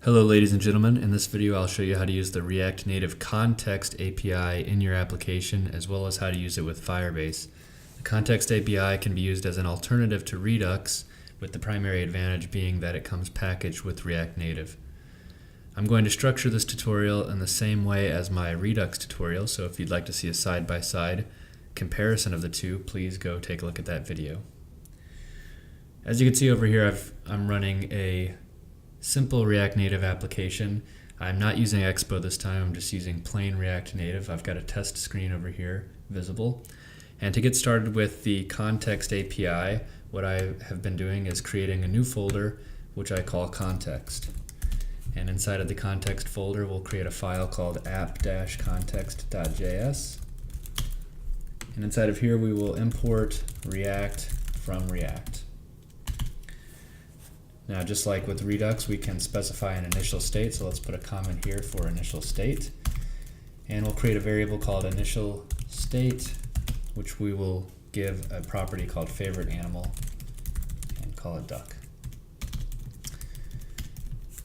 Hello ladies and gentlemen, in this video I'll show you how to use the React Native Context API in your application as well as how to use it with Firebase. The Context API can be used as an alternative to Redux, with the primary advantage being that it comes packaged with React Native. I'm going to structure this tutorial in the same way as my Redux tutorial, so if you'd like to see a side-by-side comparison of the two, please go take a look at that video. As you can see over here, I'm running a simple React Native application. I'm not using Expo this time, I'm just using plain React Native. I've got a test screen over here visible. And to get started with the Context API, what I have been doing is creating a new folder which I call Context. And inside of the Context folder we'll create a file called app-context.js. And inside of here we will import React from React. Now, just like with Redux, we can specify an initial state, so let's put a comment here for initial state. And we'll create a variable called initial state, which we will give a property called favorite animal and call it duck.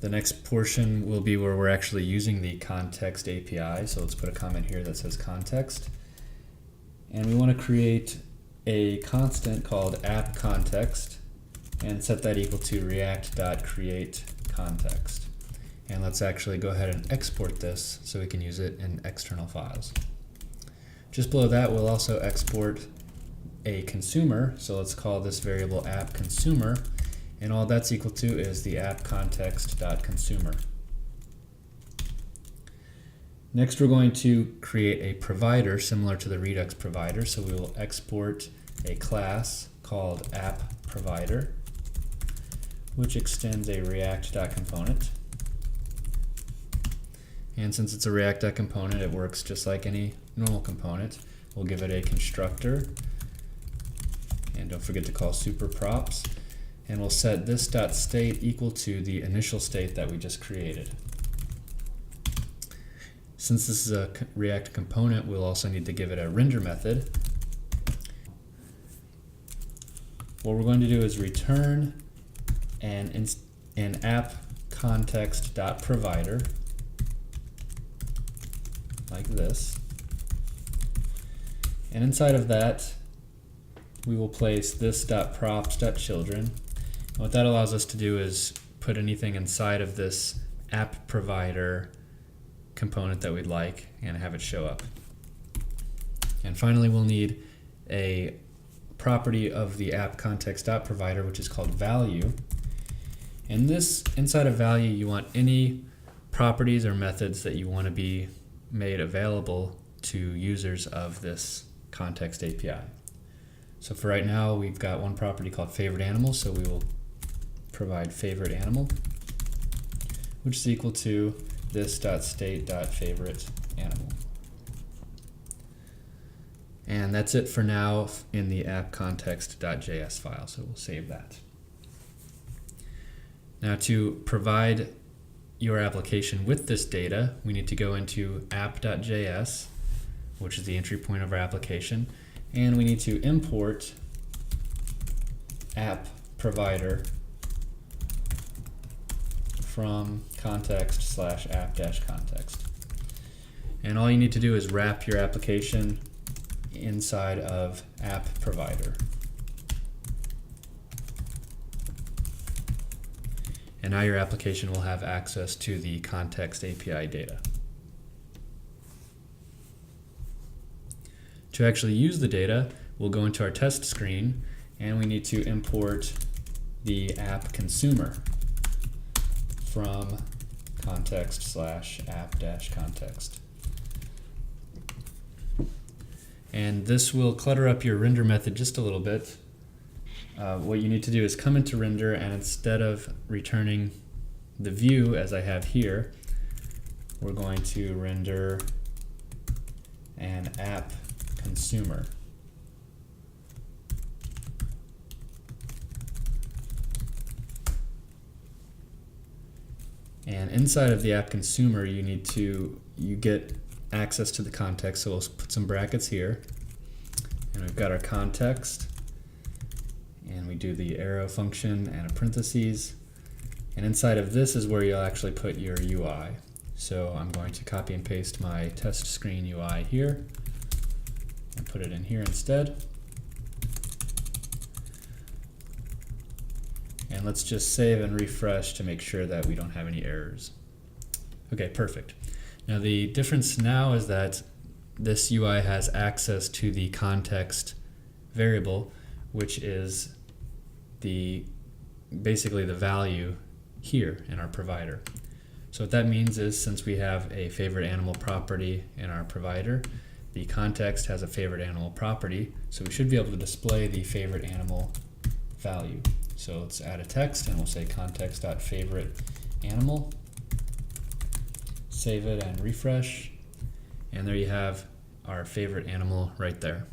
The next portion will be where we're actually using the Context API, so let's put a comment here that says context. And we want to create a constant called app-context and set that equal to react.createContext. And let's actually go ahead and export this so we can use it in external files. Just below that, we'll also export a consumer, so let's call this variable app_consumer, and all that's equal to is the app-context.consumer. Next, we're going to create a provider similar to the Redux provider, so we will export a class called app_provider, which extends a react.component. And since it's a react.component, it works just like any normal component. We'll give it a constructor, and don't forget to call super props, and we'll set this .state equal to the initial state that we just created. Since this is a React component, we'll also need to give it a render method. What we're going to do is return an app-context.provider like this. And inside of that, we will place this .props.children. And what that allows us to do is put anything inside of this app provider component that we'd like and have it show up. And finally, we'll need a property of the app-context.provider, which is called value. And this, inside of value, you want any properties or methods that you want to be made available to users of this Context API. So for right now, we've got one property called favorite animal, so we will provide favorite animal, which is equal to this .state.favorite animal. And that's it for now in the app-context.js file, so we'll save that. Now, to provide your application with this data, we need to go into app.js, which is the entry point of our application, and we need to import app provider from context/app-context. And all you need to do is wrap your application inside of app provider. And now your application will have access to the Context API data. To actually use the data, we'll go into our test screen and we need to import the app consumer from context/app-context. And this will clutter up your render method just a little bit. What you need to do is come into render, and instead of returning the view as I have here, we're going to render an app consumer. And inside of the app consumer, you get access to the context, so we'll put some brackets here. And we've got our context, and we do the arrow function and a parentheses, And inside of this is where you'll actually put your UI. So I'm going to copy and paste my test screen UI here and put it in here instead. And let's just save and refresh to make sure that we don't have any errors. Okay, perfect. Now the difference now is that this UI has access to the context variable, which is basically the value here in our provider. So what that means is, since we have a favorite animal property in our provider, the context has a favorite animal property, so we should be able to display the favorite animal value. So let's add a text and we'll say context.favorite animal. Save it and refresh. And there you have our favorite animal right there.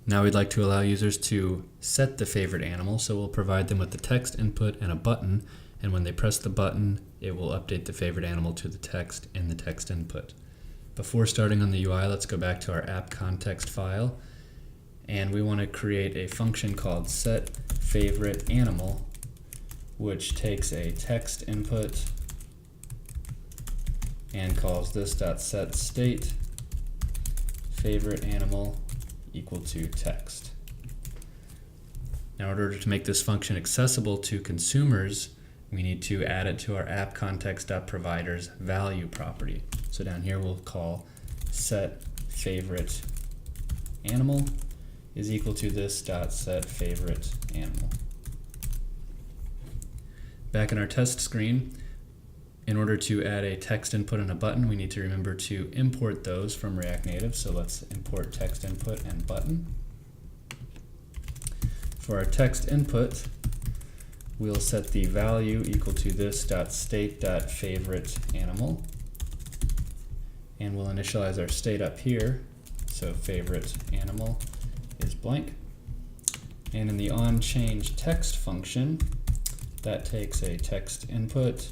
Now we'd like to allow users to set the favorite animal, so we'll provide them with the text input and a button, and when they press the button, it will update the favorite animal to the text in the text input. Before starting on the UI, let's go back to our app context file, and we want to create a function called setFavoriteAnimal, which takes a text input and calls this .setState favorite animal equal to text. Now in order to make this function accessible to consumers, we need to add it to our app context.providers value property. So down here we'll call setFavoriteAnimal is equal to this .setFavoriteAnimal. Back in our test screen, in order to add a text input and a button, we need to remember to import those from React Native. So let's import text input and button. For our text input, we'll set the value equal to this .state.favoriteAnimal, and we'll initialize our state up here. So favorite animal is blank. And in the onChangeText function, that takes a text input,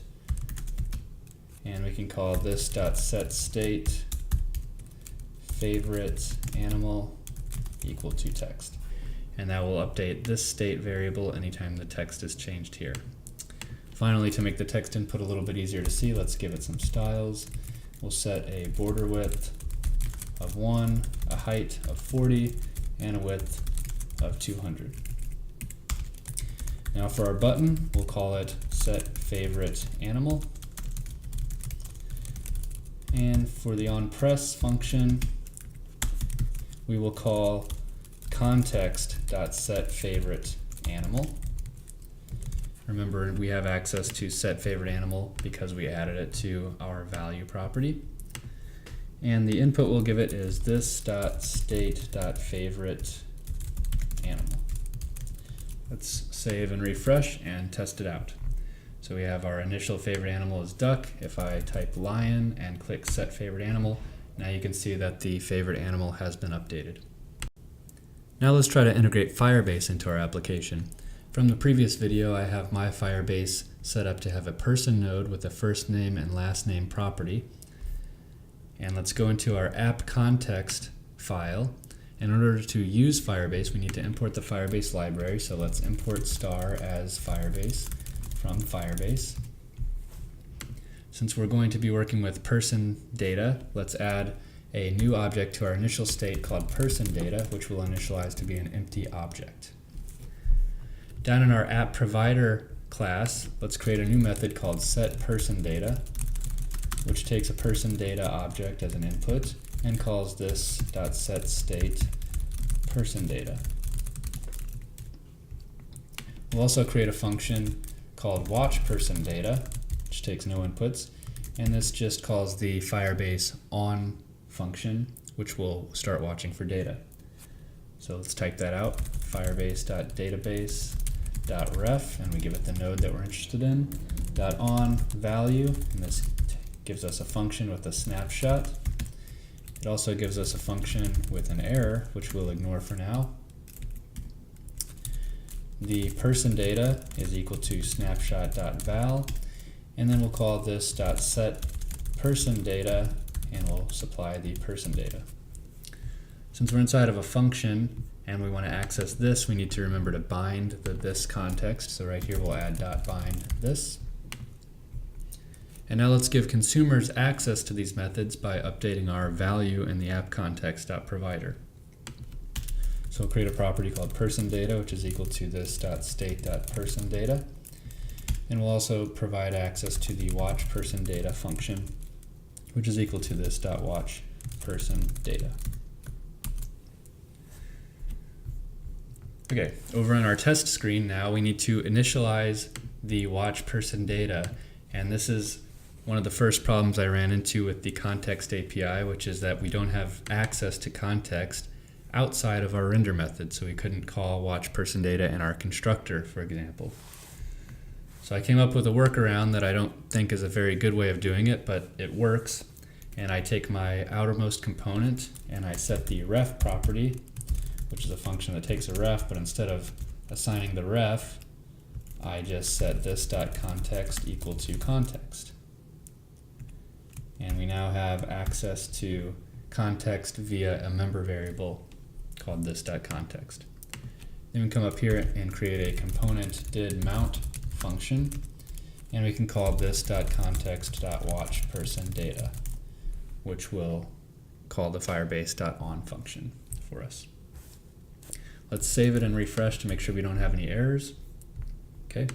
and we can call this .setState favorite animal equal to text. And that will update this state variable anytime the text is changed here. Finally, to make the text input a little bit easier to see, let's give it some styles. We'll set a border width of 1, a height of 40, and a width of 200. Now for our button, we'll call it setFavoriteAnimal. And for the onPress function, we will call context.setFavoriteAnimal. Remember, we have access to setFavoriteAnimal because we added it to our value property. And the input we'll give it is this .state.favoriteAnimal. Let's save and refresh and test it out. So we have our initial favorite animal is duck. If I type lion and click set favorite animal, now you can see that the favorite animal has been updated. Now let's try to integrate Firebase into our application. From the previous video, I have my Firebase set up to have a person node with a first name and last name property. And let's go into our app context file. In order to use Firebase, we need to import the Firebase library. So let's import star as Firebase from Firebase. Since we're going to be working with person data, let's add a new object to our initial state called person data, which we'll initialize to be an empty object. Down in our app provider class, let's create a new method called setPersonData, which takes a person data object as an input and calls this .setState personData. We'll also create a function called watchPersonData, which takes no inputs, and this just calls the Firebase on function, which will start watching for data. So let's type that out, firebase.database.ref, and we give it the node that we're interested in, .on value, and this gives us a function with a snapshot. It also gives us a function with an error, which we'll ignore for now. The person data is equal to snapshot.val, and then we'll call this .setPersonData, and we'll supply the person data. Since we're inside of a function and we want to access this, we need to remember to bind the this context. So right here we'll add .bind this. And now let's give consumers access to these methods by updating our value in the app context.provider. So we'll create a property called personData, which is equal to this.state.personData. And we'll also provide access to the watchPersonData function, which is equal to this.watchPersonData. Okay, over on our test screen now, we need to initialize the watchPersonData, and this is one of the first problems I ran into with the context API, which is that we don't have access to context outside of our render method, so we couldn't call watchPersonData in our constructor, for example. So I came up with a workaround that I don't think is a very good way of doing it, but it works. And I take my outermost component and I set the ref property, which is a function that takes a ref, but instead of assigning the ref, I just set this.context equal to context. And we now have access to context via a member variable called this.context. Then we come up here and create a component did mount function, and we can call this.context.watchPersonData, which will call the Firebase.on function for us. Let's save it and refresh to make sure we don't have any errors. Okay,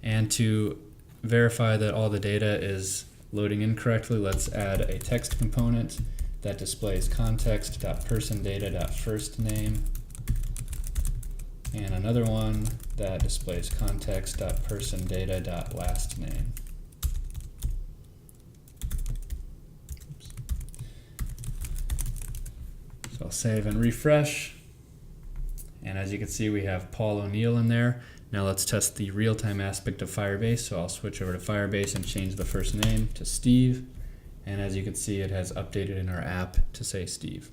and to verify that all the data is loading in correctly, let's add a text component that displays context.persondata.firstname, and another one that displays context.persondata.lastname. So I'll save and refresh. And as you can see, we have Paul O'Neill in there. Now let's test the real-time aspect of Firebase. So I'll switch over to Firebase and change the first name to Steve. And as you can see, it has updated in our app to say Steve.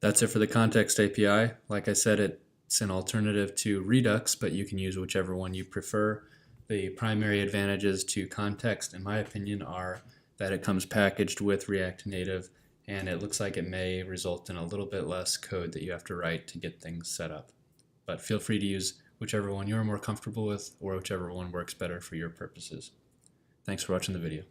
That's it for the context API. Like I said, it's an alternative to Redux, but you can use whichever one you prefer. The primary advantages to context, in my opinion, are that it comes packaged with React Native, and it looks like it may result in a little bit less code that you have to write to get things set up. But feel free to use whichever one you're more comfortable with or whichever one works better for your purposes. Thanks for watching the video.